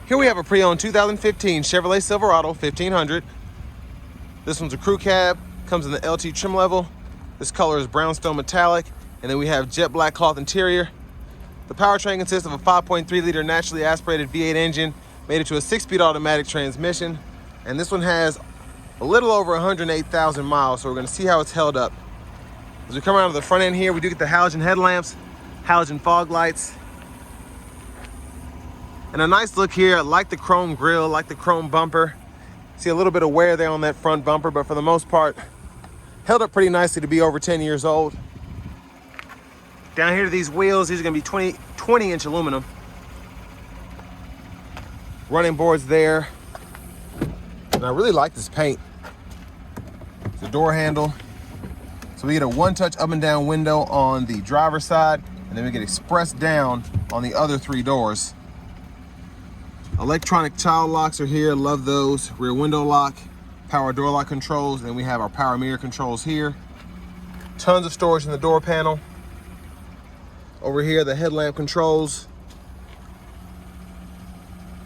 Here we have a pre-owned 2015 Chevrolet Silverado 1500. This one's a crew cab, comes in the LT trim level. This color is brownstone metallic, and then we have jet black cloth interior. The powertrain consists of a 5.3 liter naturally aspirated V8 engine, made it to a 6-speed automatic transmission. And this one has a little over 108,000 miles, so we're gonna see how it's held up. As we come around to the front end here, we do get the halogen headlamps, halogen fog lights, and a nice look here. I like the chrome grille, like the chrome bumper. See a little bit of wear there on that front bumper, but for the most part, held up pretty nicely to be over 10 years old. Down here to these wheels, these are gonna be 20-inch aluminum. Running boards there. And I really like this paint. The door handle. So we get a one-touch up and down window on the driver's side, and then we get express down on the other 3 doors. Electronic child locks are here, love those. Rear window lock, power door lock controls, and then we have our power mirror controls here. Tons of storage in the door panel. Over here, the headlamp controls.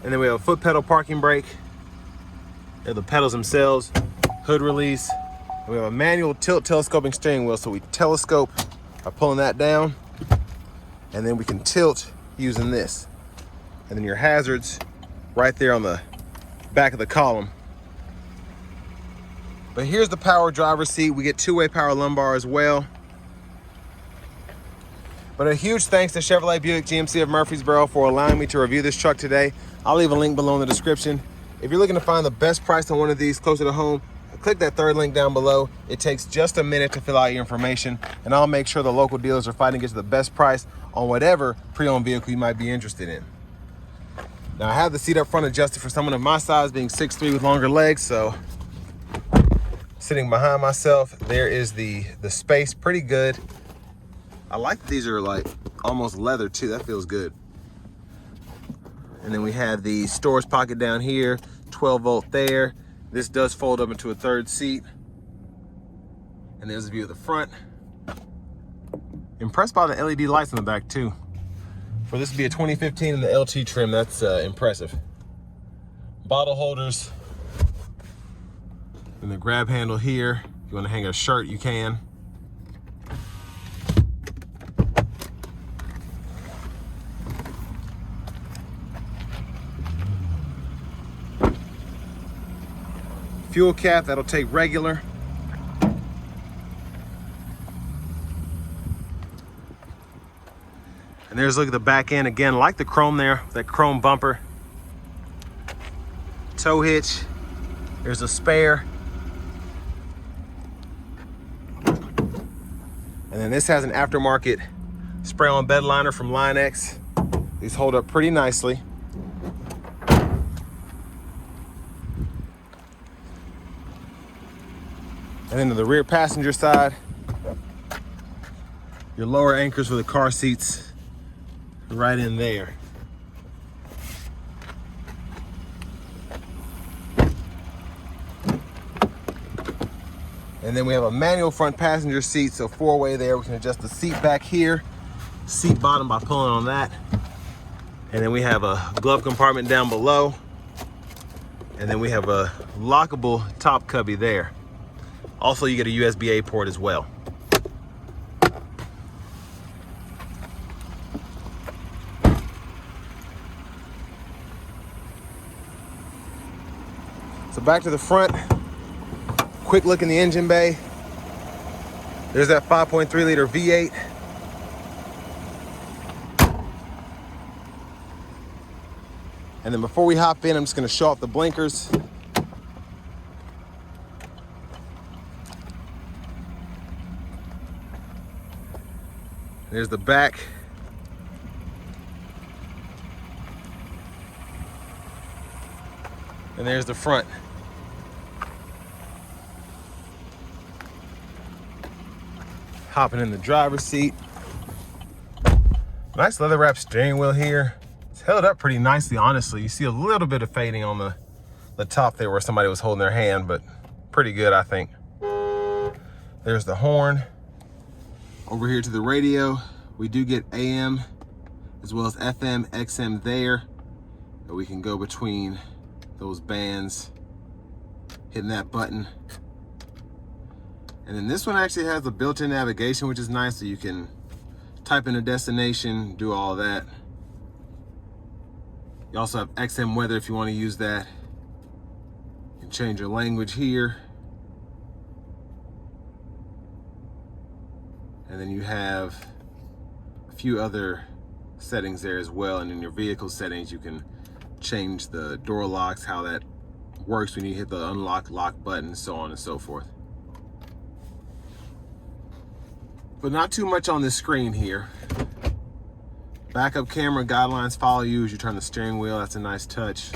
And then we have a foot pedal parking brake. They're the pedals themselves, hood release. And we have a manual tilt telescoping steering wheel, so we telescope by pulling that down, and then we can tilt using this. And then your hazards right there on the back of the column. But here's the power driver's seat. We get 2-way power lumbar as well. But a huge thanks to Chevrolet Buick GMC of Murfreesboro for allowing me to review this truck today. I'll leave a link below in the description. If you're looking to find the best price on one of these closer to home, click that third link down below. It takes just a minute to fill out your information, and I'll make sure the local dealers are fighting to get you the best price on whatever pre-owned vehicle you might be interested in. Now I have the seat up front adjusted for someone of my size, being 6'3" with longer legs, so sitting behind myself, there is the space, pretty good. I like that these are like almost leather too, that feels good. And then we have the storage pocket down here, 12-volt there. This does fold up into a third seat. And there's a view of the front. Impressed by the LED lights in the back too. For this to be a 2015 in the LT trim, that's impressive. Bottle holders. And the grab handle here. If you want to hang a shirt, you can. Fuel cap, that'll take regular. And there's a look at the back end again, like the chrome there, that chrome bumper. Tow hitch, there's a spare. And then this has an aftermarket spray-on bed liner from Line-X. These hold up pretty nicely. And then to the rear passenger side, your lower anchors for the car seats right in there. And then we have a manual front passenger seat, so 4-way there. We can adjust the seat back here, seat bottom by pulling on that. And then we have a glove compartment down below. And then we have a lockable top cubby there. Also, you get a USB-A port as well. So back to the front, quick look in the engine bay. There's that 5.3 liter V8. And then before we hop in, I'm just gonna show off the blinkers. There's the back. And there's the front. Hopping in the driver's seat. Nice leather wrapped steering wheel here. It's held up pretty nicely, honestly. You see a little bit of fading on the top there where somebody was holding their hand, but pretty good, I think. There's the horn. Over here to the radio, we do get AM as well as FM, XM there. And we can go between those bands, hitting that button. And then this one actually has a built-in navigation, which is nice, so you can type in a destination, do all that. You also have XM weather if you want to use that. You can change your language here. And then you have a few other settings there as well. And in your vehicle settings, you can change the door locks, how that works when you hit the unlock lock button, so on and so forth. But not too much on this screen here. Backup camera guidelines follow you as you turn the steering wheel. That's a nice touch.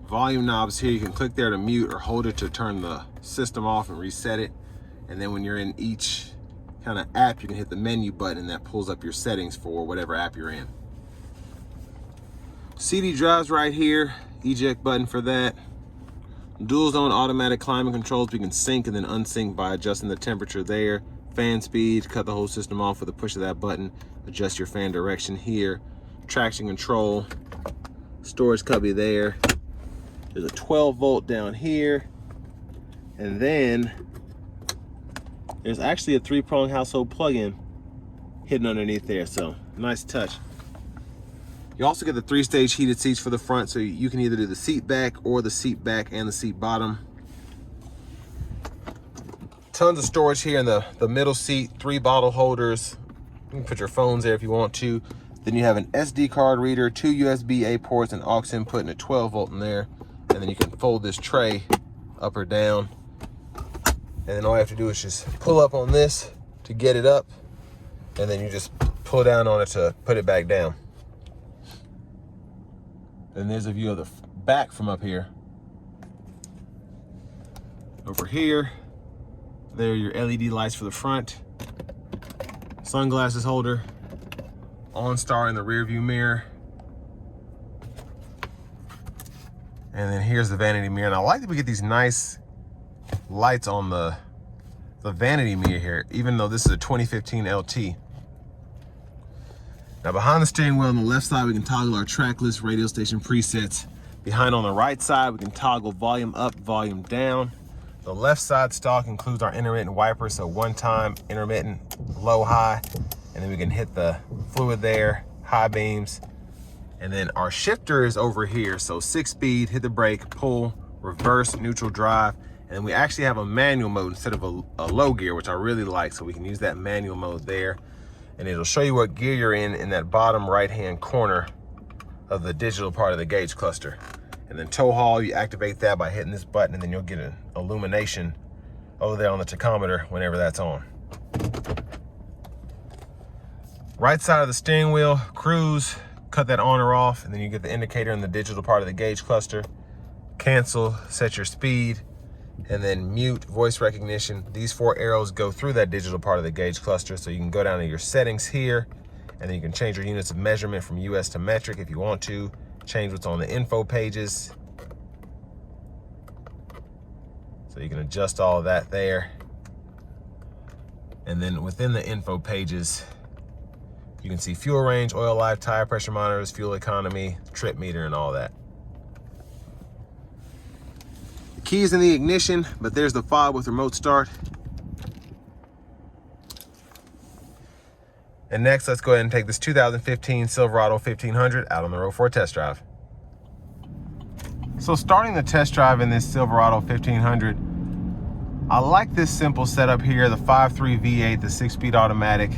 Volume knobs here. You can click there to mute or hold it to turn the system off and reset it. And then when you're in each kind of app, you can hit the menu button and that pulls up your settings for whatever app you're in. CD drives right here. Eject button for that. Dual zone automatic climate controls. We can sync and then unsync by adjusting the temperature there. Fan speed, cut the whole system off with a push of that button. Adjust your fan direction here. Traction control, storage cubby there. There's a 12 volt down here. And then there's actually a 3-prong household plug-in hidden underneath there, so nice touch. You also get the 3-stage heated seats for the front, so you can either do the seat back or the seat back and the seat bottom. Tons of storage here in the middle seat, 3 bottle holders. You can put your phones there if you want to. Then you have an SD card reader, 2 USB-A ports, and aux input, and a 12 volt in there. And then you can fold this tray up or down. And then all you have to do is just pull up on this to get it up. And then you just pull down on it to put it back down. And there's a view of the back from up here. Over here, there are your LED lights for the front. Sunglasses holder. OnStar in the rear view mirror. And then here's the vanity mirror. And I like that we get these nice lights on the vanity mirror here, even though this is a 2015 LT. Now behind the steering wheel on the left side, we can toggle our track list, radio station presets. Behind on the right side, we can toggle volume up, volume down. The left side stalk includes our intermittent wiper, so one time intermittent, low, high, and then we can hit the fluid there, high beams. And then our shifter is over here, so 6-speed, hit the brake, pull, reverse, neutral drive. And then we actually have a manual mode instead of a low gear, which I really like, so we can use that manual mode there. And it'll show you what gear you're in that bottom right-hand corner of the digital part of the gauge cluster. And then tow haul, you activate that by hitting this button, and then you'll get an illumination over there on the tachometer whenever that's on. Right side of the steering wheel, cruise, cut that on or off, and then you get the indicator in the digital part of the gauge cluster. Cancel, set your speed, and then mute, voice recognition. These 4 arrows go through that digital part of the gauge cluster, so you can go down to your settings here, and then you can change your units of measurement from US to metric if you want to, change what's on the info pages. So you can adjust all of that there. And then within the info pages, you can see fuel range, oil life, tire pressure monitors, fuel economy, trip meter, and all that. The keys in the ignition, but there's the fob with remote start. And next, let's go ahead and take this 2015 Silverado 1500 out on the road for a test drive. So starting the test drive in this Silverado 1500, I like this simple setup here, the 5.3 V8, the 6-speed automatic.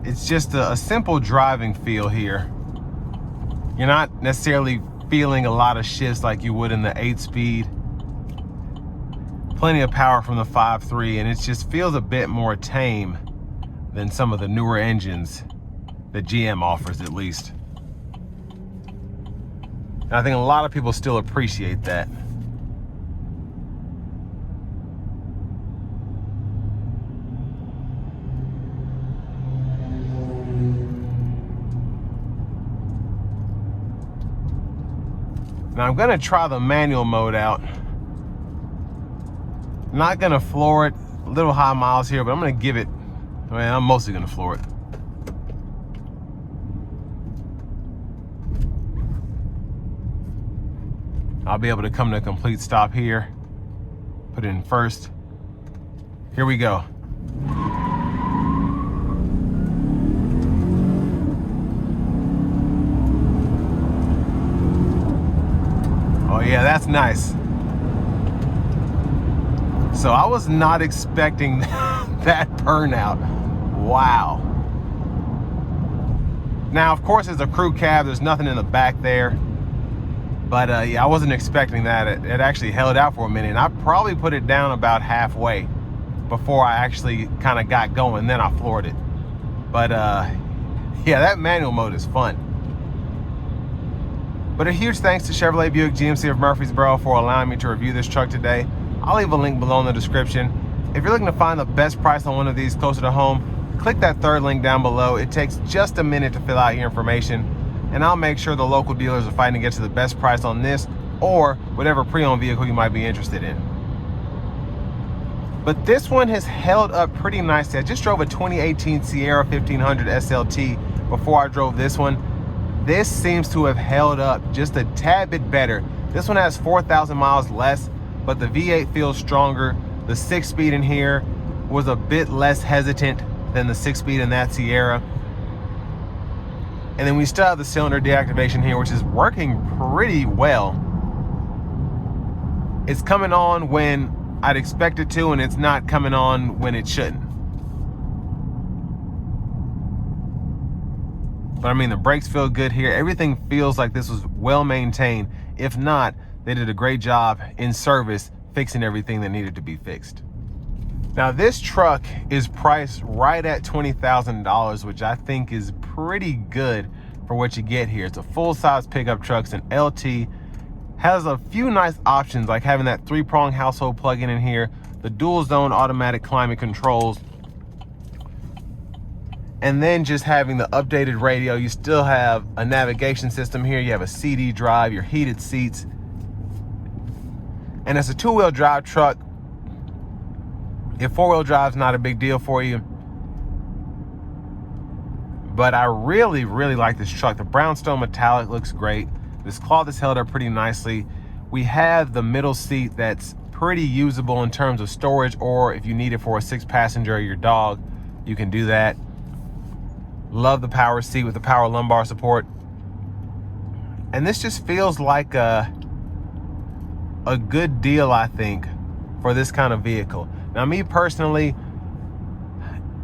It's just a simple driving feel here. You're not necessarily feeling a lot of shifts like you would in the 8-speed. Plenty of power from the 5.3, and it just feels a bit more tame than some of the newer engines that GM offers, at least. And I think a lot of people still appreciate that. Now I'm gonna try the manual mode out. Not gonna floor it, a little high miles here, but I'm gonna give it, I'm mostly gonna floor it. I'll be able to come to a complete stop here. Put it in first. Here we go. Oh yeah, that's nice. So I was not expecting that burnout. Wow. Now, of course, it's a crew cab. There's nothing in the back there. But yeah, I wasn't expecting that. It actually held out for a minute. And I probably put it down about halfway before I actually kind of got going. Then I floored it. But yeah, that manual mode is fun. But a huge thanks to Chevrolet Buick GMC of Murfreesboro for allowing me to review this truck today. I'll leave a link below in the description. If you're looking to find the best price on one of these closer to home, click that third link down below. It takes just a minute to fill out your information, and I'll make sure the local dealers are fighting to get to the best price on this or whatever pre-owned vehicle you might be interested in. But this one has held up pretty nicely. I just drove a 2018 Sierra 1500 SLT before I drove this one. This seems to have held up just a tad bit better. This one has 4,000 miles less, but the V8 feels stronger. The 6-speed in here was a bit less hesitant than the 6-speed in that Sierra. And then we still have the cylinder deactivation here, which is working pretty well. It's coming on when I'd expect it to, and it's not coming on when it shouldn't. But I mean, the brakes feel good here. Everything feels like this was well maintained. If not, they did a great job in service fixing everything that needed to be fixed. Now, this truck is priced right at $20,000, which I think is pretty good for what you get here. It's a full-size pickup truck. It's an LT. Has a few nice options, like having that 3-prong household plug-in in here, the dual-zone automatic climate controls, and then just having the updated radio. You still have a navigation system here. You have a CD drive, your heated seats. And it's a 2-wheel drive truck. If 4-wheel drive is not a big deal for you. But I really, really like this truck. The brownstone metallic looks great. This cloth is held up pretty nicely. We have the middle seat that's pretty usable in terms of storage, or if you need it for a 6-passenger or your dog, you can do that. Love the power seat with the power lumbar support. And this just feels like a good deal, I think, for this kind of vehicle. Now, me personally,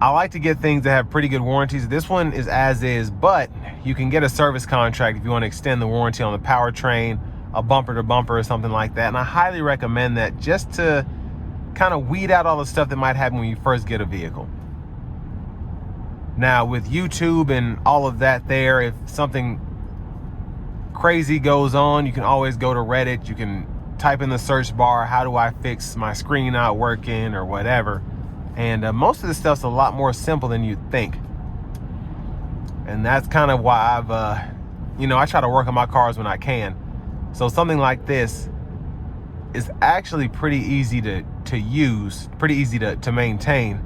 I like to get things that have pretty good warranties. This one is as is, but you can get a service contract if you want to extend the warranty on the powertrain, a bumper to bumper or something like that. And I highly recommend that, just to kind of weed out all the stuff that might happen when you first get a vehicle. Now, with YouTube and all of that there, if something crazy goes on, you can always go to Reddit. You can type in the search bar, how do I fix my screen not working or whatever. And most of this stuff's a lot more simple than you'd think. And that's kind of why I've, I try to work on my cars when I can. So something like this is actually pretty easy to use, pretty easy to maintain.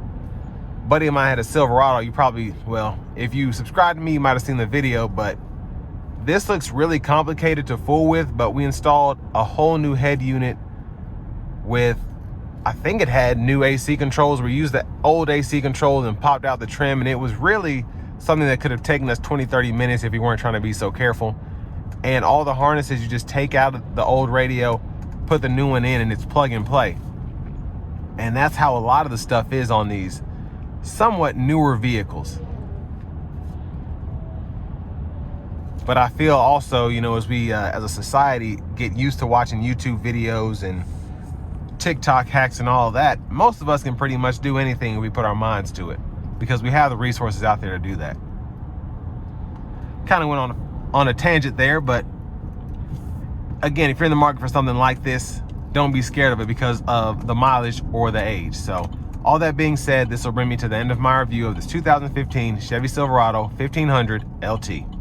Buddy of mine had a Silverado. You probably, well, if you subscribe to me, you might have seen the video, but this looks really complicated to fool with. But we installed a whole new head unit with, I think it had new AC controls. We used the old AC controls and popped out the trim, and it was really something that could have taken us 20-30 minutes if you weren't trying to be so careful. And all the harnesses, you just take out the old radio, put the new one in, and it's plug and play. And that's how a lot of the stuff is on these somewhat newer vehicles. But I feel also, as we as a society get used to watching YouTube videos and TikTok hacks and all of that, most of us can pretty much do anything if we put our minds to it, because we have the resources out there to do that. Kind of went on a tangent there, but again, if you're in the market for something like this, don't be scared of it because of the mileage or the age. So all that being said, this will bring me to the end of my review of this 2015 Chevy Silverado 1500 LT.